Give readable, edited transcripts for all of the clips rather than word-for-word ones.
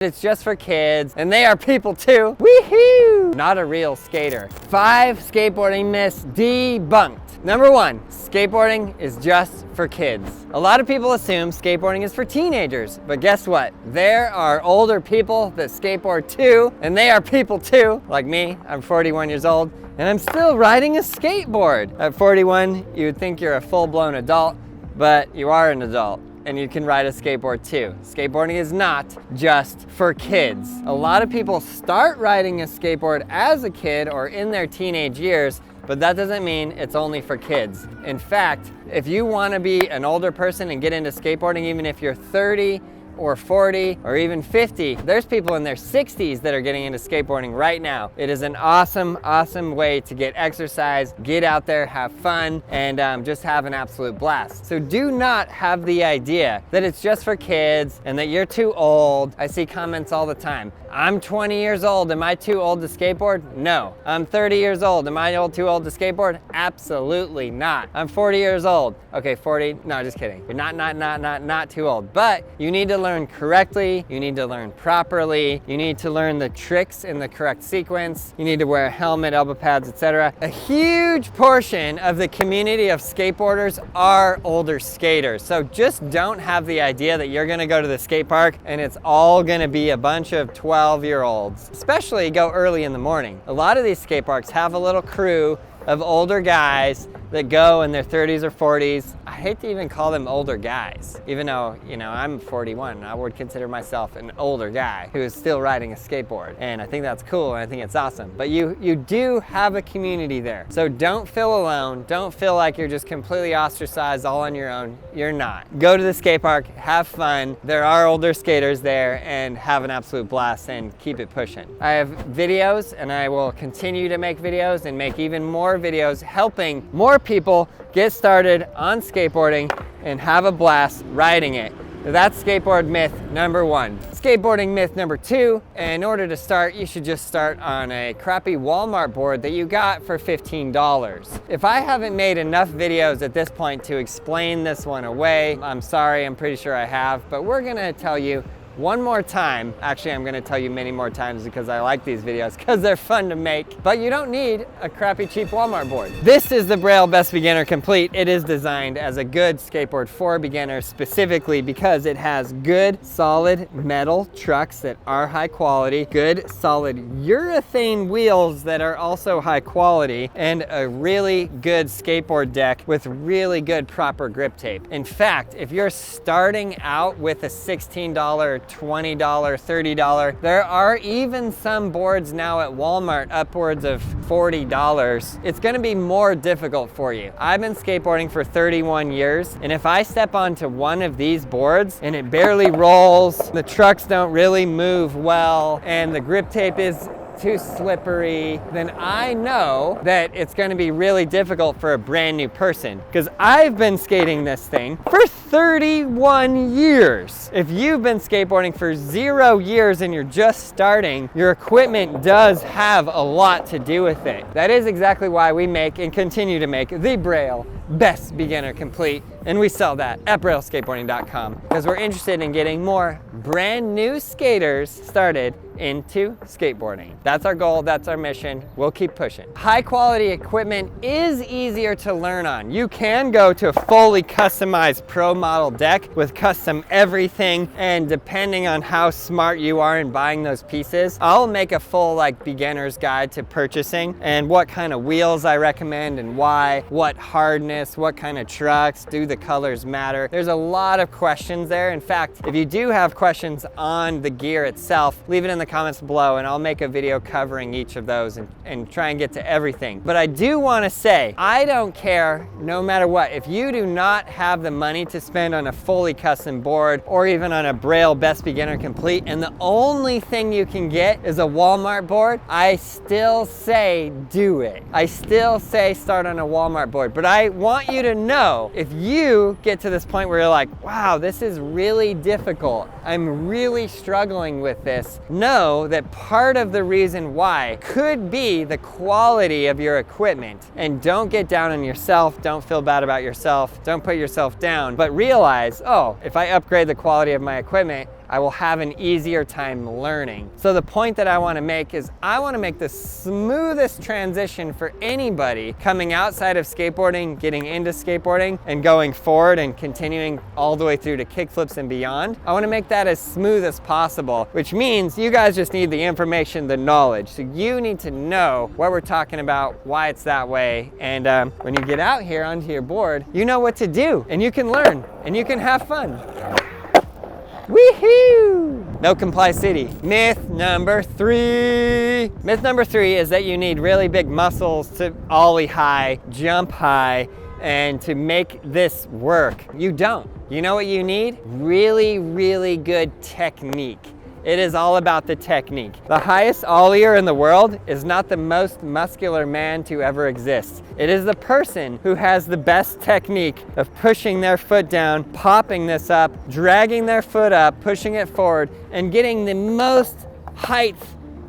It's just for kids, and they are people too. Woohoo! Not a real skater. 5 skateboarding myths debunked. Number 1, skateboarding is just for kids. A lot of people assume skateboarding is for teenagers, but guess what? There are older people that skateboard too, and they are people too. Like me, I'm 41 years old, and I'm still riding a skateboard. At 41, you would think you're a full-blown adult, but you are an adult. And you can ride a skateboard too. Skateboarding is not just for kids. A lot of people start riding a skateboard as a kid or in their teenage years, but that doesn't mean it's only for kids. In fact, if you want to be an older person and get into skateboarding, even if you're 30 or 40 or even 50, there's people in their 60s that are getting into skateboarding right now. It is an awesome, awesome way to get exercise, get out there, have fun, and just have an absolute blast. So do not have the idea that it's just for kids and that you're too old. I see comments all the time. I'm 20 years old, am I too old to skateboard? No. I'm 30 years old, am I too old to skateboard? Absolutely not. I'm 40 years old. Okay, 40, no, just kidding. You're not too old, but you need to learn correctly, you need to learn properly, you need to learn the tricks in the correct sequence, you need to wear a helmet, elbow pads, etc. A huge portion of the community of skateboarders are older skaters, so just don't have the idea that you're gonna go to the skate park and it's all gonna be a bunch of 12-year-olds. Especially go early in the morning. A lot of these skate parks have a little crew of older guys that go in their 30s or 40s. I hate to even call them older guys, even though, you know, I'm 41. I would consider myself an older guy who is still riding a skateboard. And I think that's cool and I think it's awesome. But you do have a community there. So don't feel alone. Don't feel like you're just completely ostracized all on your own. You're not. Go to the skate park, have fun. There are older skaters there, and have an absolute blast and keep it pushing. I have videos and I will continue to make videos and make even more videos helping more people get started on skateboarding and have a blast riding it. That's skateboard myth number 1. Skateboarding myth number 2, in order to start, you should just start on a crappy Walmart board that you got for $15. If I haven't made enough videos at this point to explain this one away, I'm sorry, I'm pretty sure I have, but we're gonna tell you one more time. Actually, I'm gonna tell you many more times because I like these videos because they're fun to make, but you don't need a crappy cheap Walmart board. This is the Braille Best Beginner Complete. It is designed as a good skateboard for beginners specifically because it has good solid metal trucks that are high quality, good solid urethane wheels that are also high quality, and a really good skateboard deck with really good proper grip tape. In fact, if you're starting out with a $16, $20, $30. There are even some boards now at Walmart upwards of $40. It's gonna be more difficult for you. I've been skateboarding for 31 years, and if I step onto one of these boards and it barely rolls, the trucks don't really move well, and the grip tape is too slippery, then I know that it's gonna be really difficult for a brand new person, because I've been skating this thing for 31 years. If you've been skateboarding for 0 years and you're just starting, your equipment does have a lot to do with it. That is exactly why we make and continue to make the Braille Best Beginner Complete, and we sell that at brailleskateboarding.com because we're interested in getting more brand new skaters started into skateboarding. That's our goal, that's our mission. We'll keep pushing. High quality equipment is easier to learn on. You can go to a fully customized pro model deck with custom everything, and depending on how smart you are in buying those pieces, I'll make a full like beginner's guide to purchasing and what kind of wheels I recommend and why, what hardness, what kind of trucks, do the colors matter? There's a lot of questions there. In fact, if you do have questions on the gear itself, leave it in the comments below and I'll make a video covering each of those and try and get to everything. But I do want to say, I don't care no matter what. If you do not have the money to spend on a fully custom board or even on a Braille Best Beginner Complete, and the only thing you can get is a Walmart board, I still say do it. I still say start on a Walmart board. But I want you to know, if you get to this point where you're like, wow, this is really difficult, I'm really struggling with this, know that part of the reason why could be the quality of your equipment. And don't get down on yourself, don't feel bad about yourself, don't put yourself down, but realize, oh, if I upgrade the quality of my equipment, I will have an easier time learning. So the point that I want to make is I want to make the smoothest transition for anybody coming outside of skateboarding, getting into skateboarding, and going forward and continuing all the way through to kickflips and beyond. I want to make that as smooth as possible, which means you guys just need the information, the knowledge. So you need to know what we're talking about, why it's that way, and when you get out here onto your board, you know what to do, and you can learn, and you can have fun. Woohoo! No comply city. Myth number 3. Myth number 3 is that you need really big muscles to ollie high, jump high, and to make this work. You don't. You know what you need? Really, really good technique. It is all about the technique. The highest ollier in the world is not the most muscular man to ever exist. It is the person who has the best technique of pushing their foot down, popping this up, dragging their foot up, pushing it forward, and getting the most height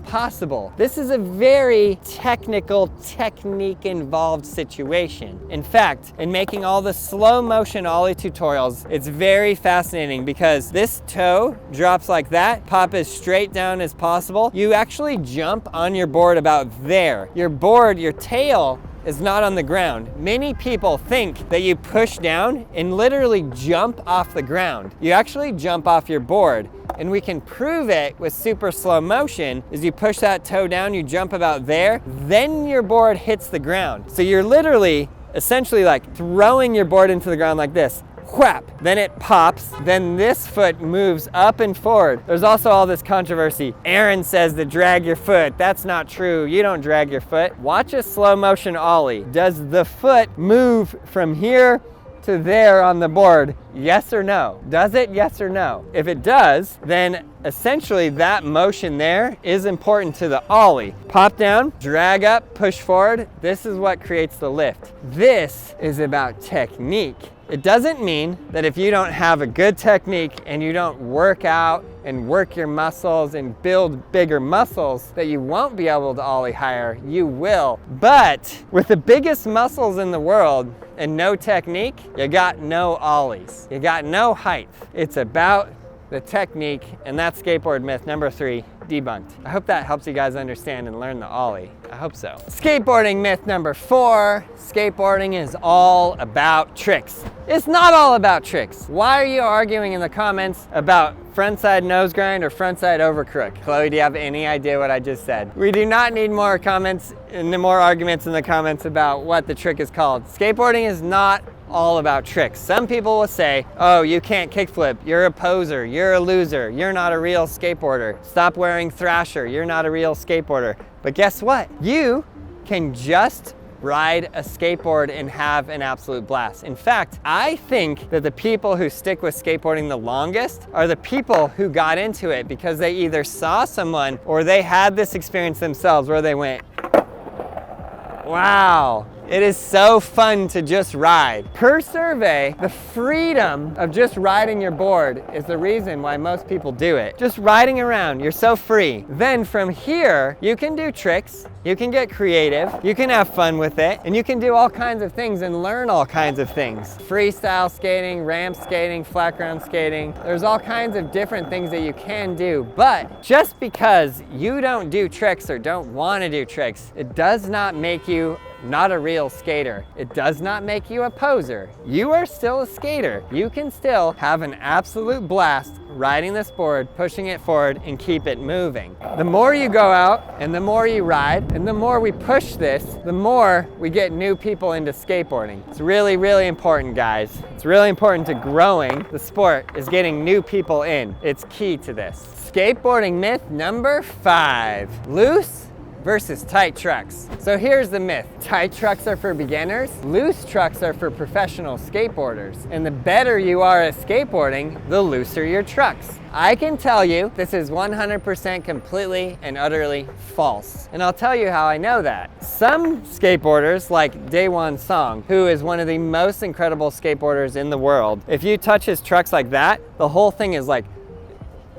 possible. This is a very technical, technique-involved situation. In fact, in making all the slow motion ollie tutorials, it's very fascinating because this toe drops like that, pop as straight down as possible. You actually jump on your board about there. Your board, your tail, is not on the ground. Many people think that you push down and literally jump off the ground. You actually jump off your board, and we can prove it with super slow motion. As you push that toe down, you jump about there, then your board hits the ground. So you're literally, essentially like throwing your board into the ground like this. Whap, then it pops, then this foot moves up and forward. There's also all this controversy. Aaron says to drag your foot. That's not true. You don't drag your foot. Watch a slow motion ollie. Does the foot move from here to there on the board? Yes or no? Does it? Yes or no? If it does, then essentially that motion there is important to the ollie. Pop down, drag up, push forward. This is what creates the lift. This is about technique. It doesn't mean that if you don't have a good technique and you don't work out and work your muscles and build bigger muscles that you won't be able to ollie higher. You will. But with the biggest muscles in the world and no technique, you got no ollies. You got no height. It's about the technique, and that's skateboard myth number 3, debunked. I hope that helps you guys understand and learn the ollie. I hope so. Skateboarding myth number 4, skateboarding is all about tricks. It's not all about tricks. Why are you arguing in the comments about frontside nose grind or frontside overcrook? Chloe, do you have any idea what I just said? We do not need more comments and more arguments in the comments about what the trick is called. Skateboarding is not all about tricks. Some people will say, oh, you can't kickflip, you're a poser, you're a loser, you're not a real skateboarder. Stop wearing Thrasher, you're not a real skateboarder. But guess what? You can just ride a skateboard and have an absolute blast. In fact, I think that the people who stick with skateboarding the longest are the people who got into it because they either saw someone or they had this experience themselves where they went, wow, it is so fun to just ride. Per survey, the freedom of just riding your board is the reason why most people do it. Just riding around, you're so free. Then from here, you can do tricks, you can get creative, you can have fun with it, and you can do all kinds of things and learn all kinds of things. Freestyle skating, ramp skating, flat ground skating. There's all kinds of different things that you can do, but just because you don't do tricks or don't want to do tricks, it does not make you not a real skater. It does not make you a poser. You are still a skater. You can still have an absolute blast riding this board, pushing it forward, and keep it moving. The more you go out and the more you ride and the more we push this, the more we get new people into skateboarding. It's really, really important, guys. It's really important to growing the sport is getting new people in. It's key to this. Skateboarding myth number 5, loose versus tight trucks. So here's the myth. Tight trucks are for beginners, loose trucks are for professional skateboarders. And the better you are at skateboarding, the looser your trucks. I can tell you this is 100% completely and utterly false. And I'll tell you how I know that. Some skateboarders like Daewon Song, who is one of the most incredible skateboarders in the world, if you touch his trucks like that, the whole thing is like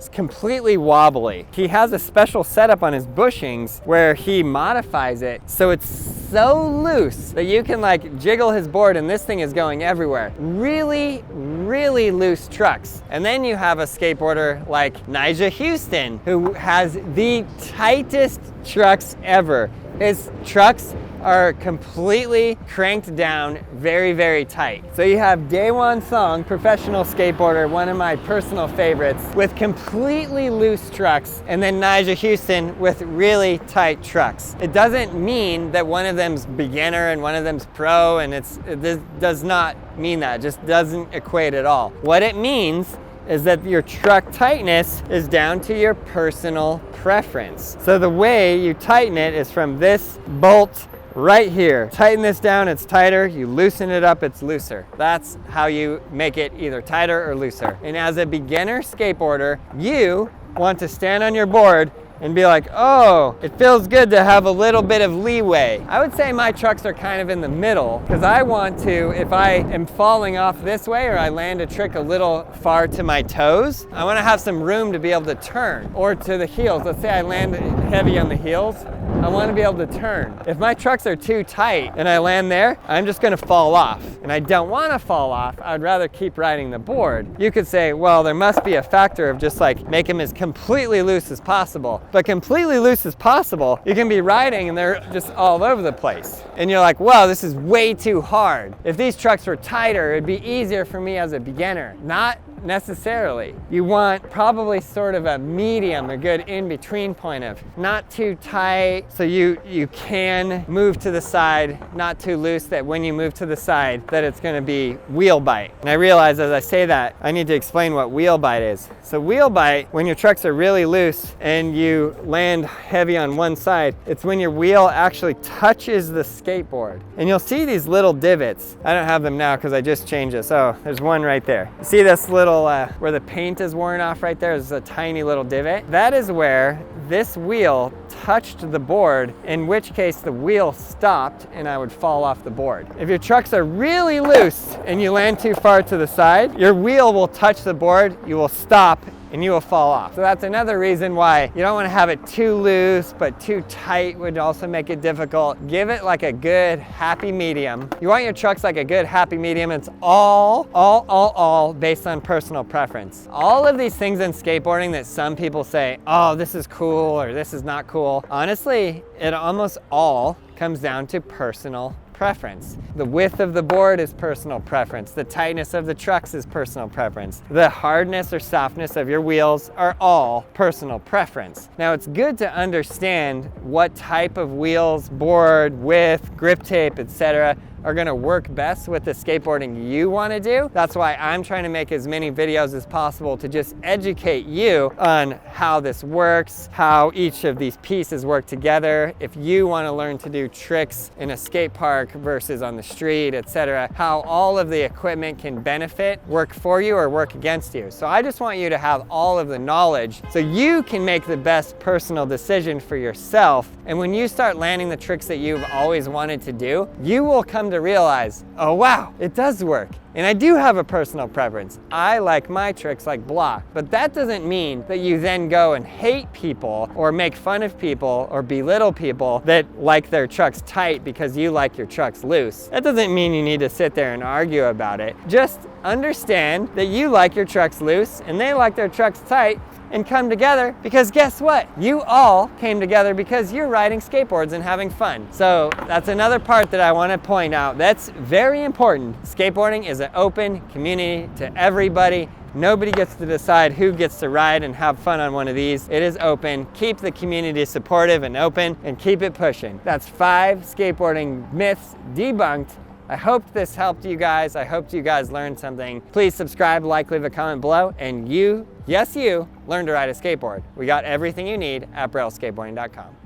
is completely wobbly. He has a special setup on his bushings where he modifies it so it's so loose that you can like jiggle his board and this thing is going everywhere. Really, really loose trucks. And then you have a skateboarder like Nyjah Huston, who has the tightest trucks ever. His trucks are completely cranked down, very, very tight. So you have Daewon Song, professional skateboarder, one of my personal favorites, with completely loose trucks, and then Nyjah Huston with really tight trucks. It doesn't mean that one of them's beginner and one of them's pro, and this does not mean that. It just doesn't equate at all. What it means is that your truck tightness is down to your personal preference. So the way you tighten it is from this bolt right here. Tighten this down, it's tighter. You loosen it up, it's looser. That's how you make it either tighter or looser. And as a beginner skateboarder, you want to stand on your board and be like, oh, it feels good to have a little bit of leeway. I would say my trucks are kind of in the middle, because I want to, if I am falling off this way or I land a trick a little far to my toes, I want to have some room to be able to turn, or to the heels. Let's say I land heavy on the heels, I want to be able to turn. If my trucks are too tight and I land there, I'm just going to fall off. And I don't want to fall off. I'd rather keep riding the board. You could say, well, there must be a factor of just like make them as completely loose as possible. But completely loose as possible, you can be riding and they're just all over the place. And you're like, wow, this is way too hard. If these trucks were tighter, it'd be easier for me as a beginner. Not necessarily. You want probably sort of a medium, a good in-between point of not too tight so you can move to the side, not too loose that when you move to the side that it's going to be wheel bite. And I realize as I say that I need to explain what wheel bite is. So wheel bite, when your trucks are really loose and you land heavy on one side, it's when your wheel actually touches the skateboard. And you'll see these little divots. I don't have them now because I just changed this. Oh, there's one right there. You see this little where the paint is worn off right there is a tiny little divot. That is where this wheel touched the board, in which case the wheel stopped and I would fall off the board. If your trucks are really loose and you land too far to the side, your wheel will touch the board, you will stop, and you will fall off. So that's another reason why you don't want to have it too loose, but too tight would also make it difficult. Give it like a good happy medium. You want your trucks like a good happy medium. It's all based on personal preference. All of these things in skateboarding that some people say, oh, this is cool or this is not cool. Honestly, it almost all comes down to personal preference. The width of the board is personal preference. The tightness of the trucks is personal preference. The hardness or softness of your wheels are all personal preference. Now it's good to understand what type of wheels, board, width, grip tape, etc. are gonna work best with the skateboarding you wanna do. That's why I'm trying to make as many videos as possible to just educate you on how this works, how each of these pieces work together. If you wanna learn to do tricks in a skate park versus on the street, etc., how all of the equipment can benefit, work for you or work against you. So I just want you to have all of the knowledge so you can make the best personal decision for yourself. And when you start landing the tricks that you've always wanted to do, you will come to realize, oh wow, it does work. And I do have a personal preference. I like my tricks like block, but that doesn't mean that you then go and hate people or make fun of people or belittle people that like their trucks tight because you like your trucks loose. That doesn't mean you need to sit there and argue about it. Just understand that you like your trucks loose and they like their trucks tight, and come together, because guess what? You all came together because you're riding skateboards and having fun. So that's another part that I want to point out. That's very important. Skateboarding is an open community to everybody. Nobody gets to decide who gets to ride and have fun on one of these. It is open. Keep the community supportive and open and keep it pushing. That's 5 skateboarding myths debunked. I hope this helped you guys. I hope you guys learned something. Please subscribe, like, leave a comment below, and you, yes you, learn to ride a skateboard. We got everything you need at brailleskateboarding.com.